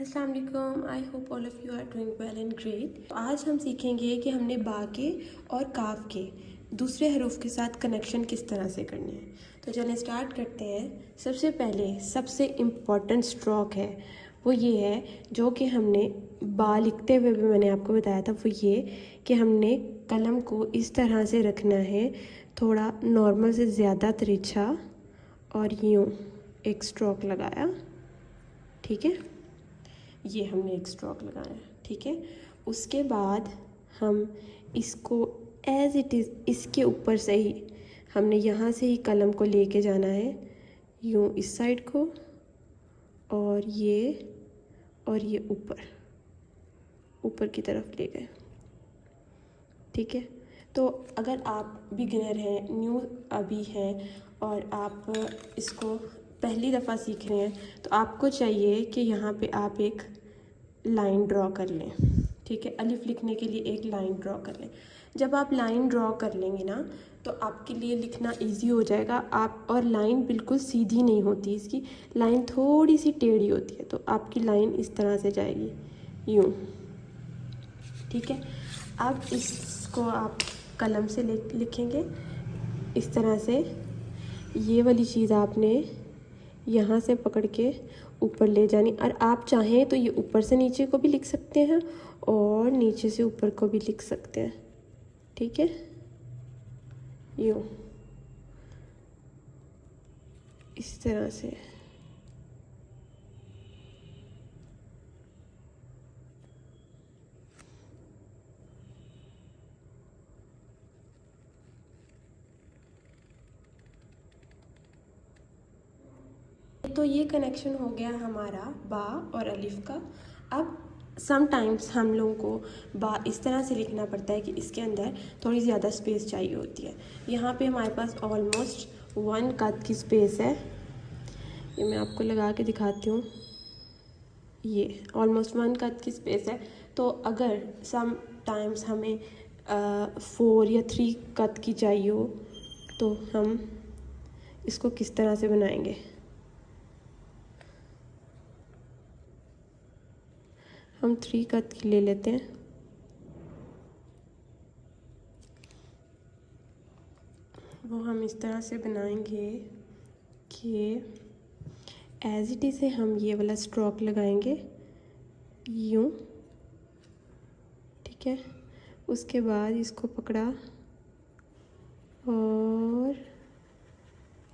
अस्सलाम वालेकुम। I hope all of you are doing well and great. तो आज हम सीखेंगे कि हमने बा के और काफ के दूसरे हरूफ के साथ कनेक्शन किस तरह से करने हैं। तो चलें स्टार्ट करते हैं। सबसे पहले सबसे इम्पॉर्टेंट स्ट्रोक है वो ये है, जो कि हमने बा लिखते हुए भी मैंने आपको बताया था, वो ये कि हमने कलम को इस तरह से रखना है, थोड़ा नॉर्मल से ज़्यादा तिरछा, और यूँ एक स्ट्रोक लगाया। ठीक है, ये हमने एक स्ट्रोक लगाया है। ठीक है, उसके बाद हम इसको एज इट इज़ इसके ऊपर से ही हमने यहाँ से ही कलम को लेके जाना है, यूँ इस साइड को, और ये ऊपर की तरफ ले गए। ठीक है, तो अगर आप बिगिनर हैं, न्यू अभी हैं और आप इसको पहली दफ़ा सीख रहे हैं, तो आपको चाहिए कि यहाँ पे आप एक लाइन ड्रॉ कर लें। ठीक है, अलिफ लिखने के लिए एक लाइन ड्रॉ कर लें। जब आप लाइन ड्रॉ कर लेंगे ना, तो आपके लिए लिखना इजी हो जाएगा। आप और लाइन बिल्कुल सीधी नहीं होती, इसकी लाइन थोड़ी सी टेढ़ी होती है, तो आपकी लाइन इस तरह से जाएगी, यूँ। ठीक है, अब इसको आप कलम से लिखेंगे इस तरह से। ये वाली चीज़ आपने यहाँ से पकड़ के ऊपर ले जानी, और आप चाहें तो ये ऊपर से नीचे को भी लिख सकते हैं और नीचे से ऊपर को भी लिख सकते हैं। ठीक है, यूँ इस तरह से। तो ये कनेक्शन हो गया हमारा बा और अलिफ का। अब समटाइम्स हम लोगों को बा इस तरह से लिखना पड़ता है कि इसके अंदर थोड़ी ज़्यादा स्पेस चाहिए होती है। यहाँ पे हमारे पास ऑलमोस्ट 1 कद की स्पेस है। ये मैं आपको लगा के दिखाती हूँ, ये ऑलमोस्ट 1 कद की स्पेस है। तो अगर समटाइम्स हमें 4 या 3 कद की चाहिए हो, तो हम इसको किस तरह से बनाएंगे। हम 3 कद की ले लेते हैं। वो हम इस तरह से बनाएंगे कि एज इट इज़ हम ये वाला स्ट्रोक लगाएंगे, यूँ। ठीक है, उसके बाद इसको पकड़ा और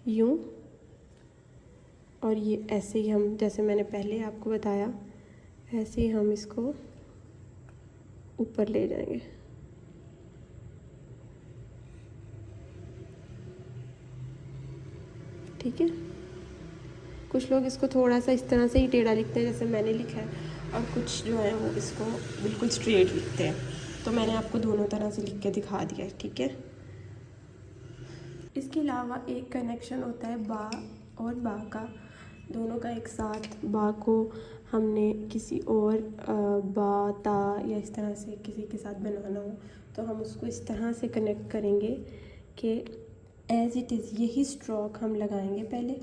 यूँ, और ये ऐसे ही हम, जैसे मैंने पहले आपको बताया, ऐसे ही हम इसको ऊपर ले जाएंगे। ठीक है, कुछ लोग इसको थोड़ा सा इस तरह से ही टेढ़ा लिखते हैं जैसे मैंने लिखा है, और कुछ जो है वो इसको बिल्कुल स्ट्रेट लिखते हैं। तो मैंने आपको दोनों तरह से लिख के दिखा दिया है। ठीक है, इसके अलावा एक कनेक्शन होता है बा और बा का, दोनों का एक साथ। बा को हमने किसी और बा, ता या इस तरह से किसी के साथ बनाना हो, तो हम उसको इस तरह से कनेक्ट करेंगे कि एज इट इज़ यही स्ट्रोक हम लगाएंगे पहले,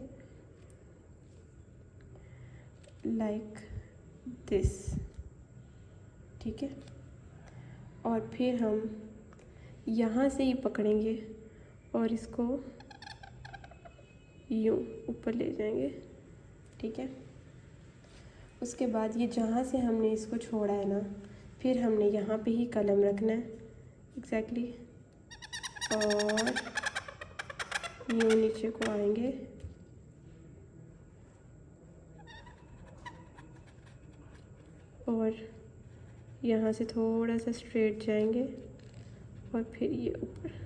लाइक दिस। ठीक है, और फिर हम यहाँ से ही पकड़ेंगे और इसको यूँ ऊपर ले जाएंगे। ठीक है, उसके बाद ये जहाँ से हमने इसको छोड़ा है ना, फिर हमने यहाँ पे ही कलम रखना है एग्जैक्टली, और यूँ नीचे को आएंगे और यहाँ से थोड़ा सा स्ट्रेट जाएंगे और फिर ये ऊपर।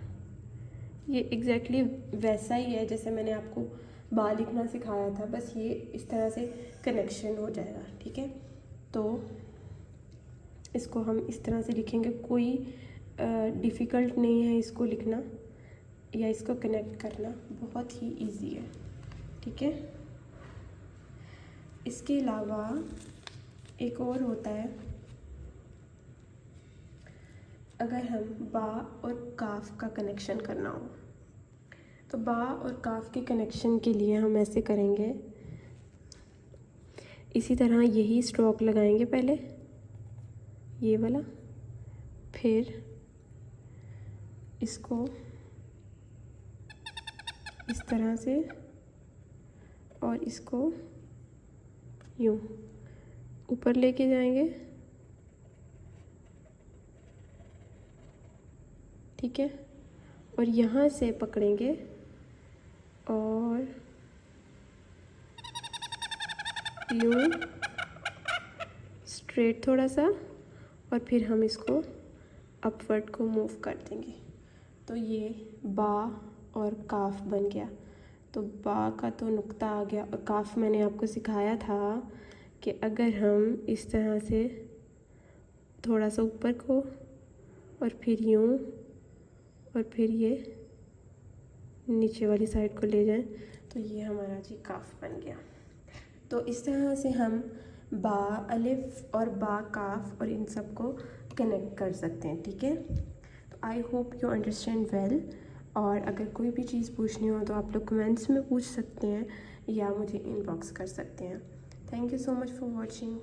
ये एग्जैक्टली वैसा ही है जैसे मैंने आपको बा लिखना सिखाया था, बस ये इस तरह से कनेक्शन हो जाएगा। ठीक है, तो इसको हम इस तरह से लिखेंगे। कोई डिफ़िकल्ट नहीं है इसको लिखना या इसको कनेक्ट करना, बहुत ही इजी है। ठीक है, इसके अलावा एक और होता है, अगर हम बा और काफ का कनेक्शन करना हो, तो बा और काफ के कनेक्शन के लिए हम ऐसे करेंगे। इसी तरह यही स्ट्रोक लगाएंगे पहले ये वाला, फिर इसको इस तरह से और इसको यूँ ऊपर लेके जाएंगे, ठीक है। और यहाँ से पकड़ेंगे और यूँ स्ट्रेट थोड़ा सा, और फिर हम इसको अपवर्ड को मूव कर देंगे। तो ये बा और काफ बन गया। तो बा का तो नुक्ता आ गया, और काफ मैंने आपको सिखाया था कि अगर हम इस तरह से थोड़ा सा ऊपर को और फिर यूँ और फिर ये नीचे वाली साइड को ले जाएं, तो ये हमारा जी काफ बन गया। तो इस तरह से हम बा अलिफ और बा काफ और इन सब को कनेक्ट कर सकते हैं, ठीक है। तो I hope you understand well. और अगर कोई भी चीज़ पूछनी हो तो आप लोग कमेंट्स में पूछ सकते हैं या मुझे इनबॉक्स कर सकते हैं। Thank you so much for watching.